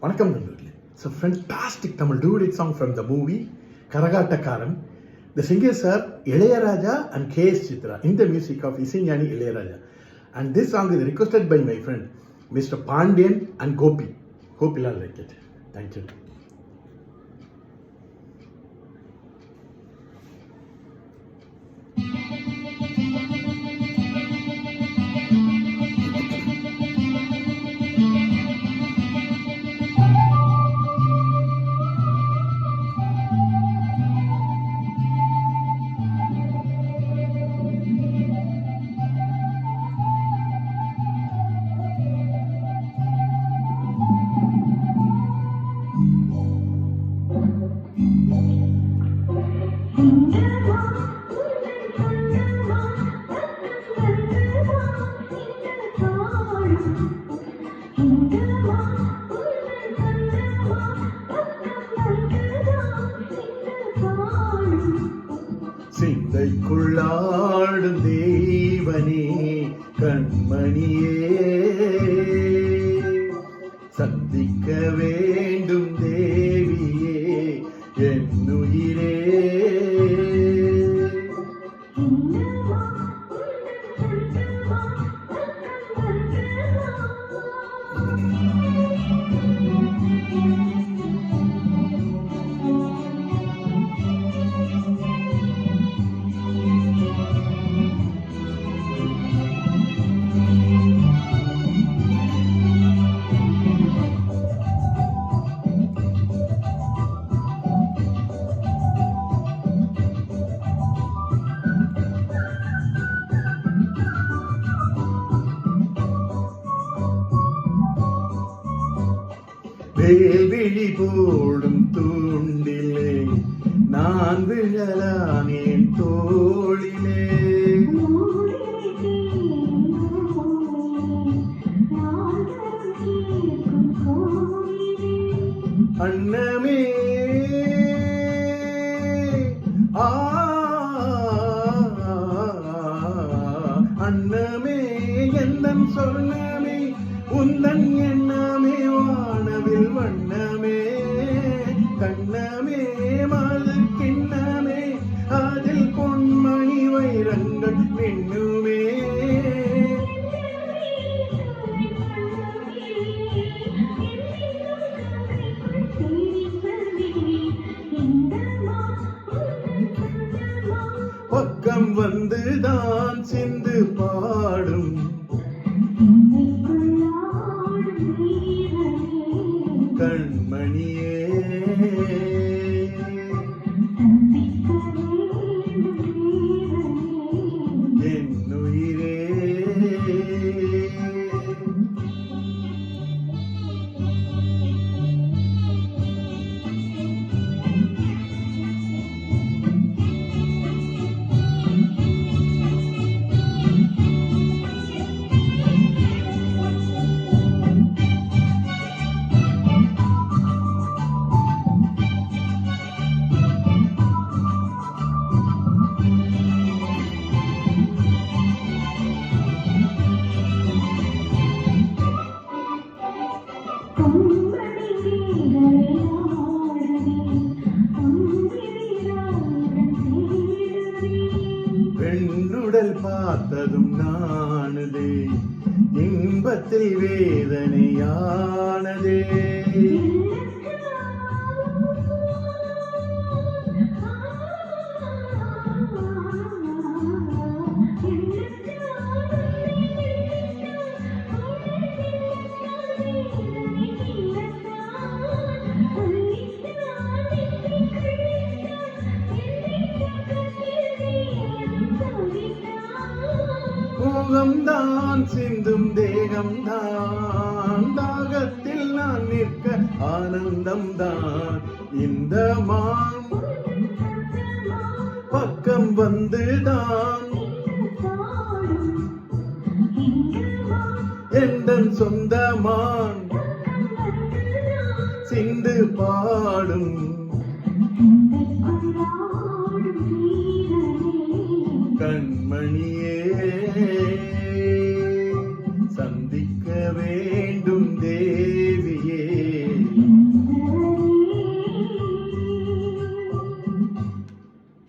வணக்கம் நண்பர்களே. It's a fantastic Tamil duet song from the movie Karagattakaran. The singers are Ilayaraja and K.S. Chitra in the music of Isignani Ilayaraja. And this song is requested by my friend Mr. Pandian and Gopi. Hope you all like it. Thank you. சிந்தைக்குள்ளாடும் தேவனே கண்மணியே, சந்திக்க வேண்டும் தேவியே என்னுயிரே. வேல்விழி போடும் தூண்டிலே நான் விழலானேன் தோளிலே. அன்னமே அன்னமே என்னன் சொன்னமே உந்தன் எண்ணமே வானவில் வண்ணமே கண்ணமே மது கிண்ணமே அதில் பொன்மணி வைரங்கள் மின்னுமே. பக்கம் வந்துதான் சிந்து பாடும் கண்மணியே, என்னுயிரே. பெண்ணுடல் பார்த்ததும் நானுதே இன்பத்தில் வேதனையானதே. முகம்தான் சிந்தும் தேகம்தான் தாகத்தில் நான் நிற்க ஆனந்தம்தான் இந்த மான் பக்கம் வந்துதான் எந்தன் சொந்தமான் சிந்து பாடும் கண்மணியே.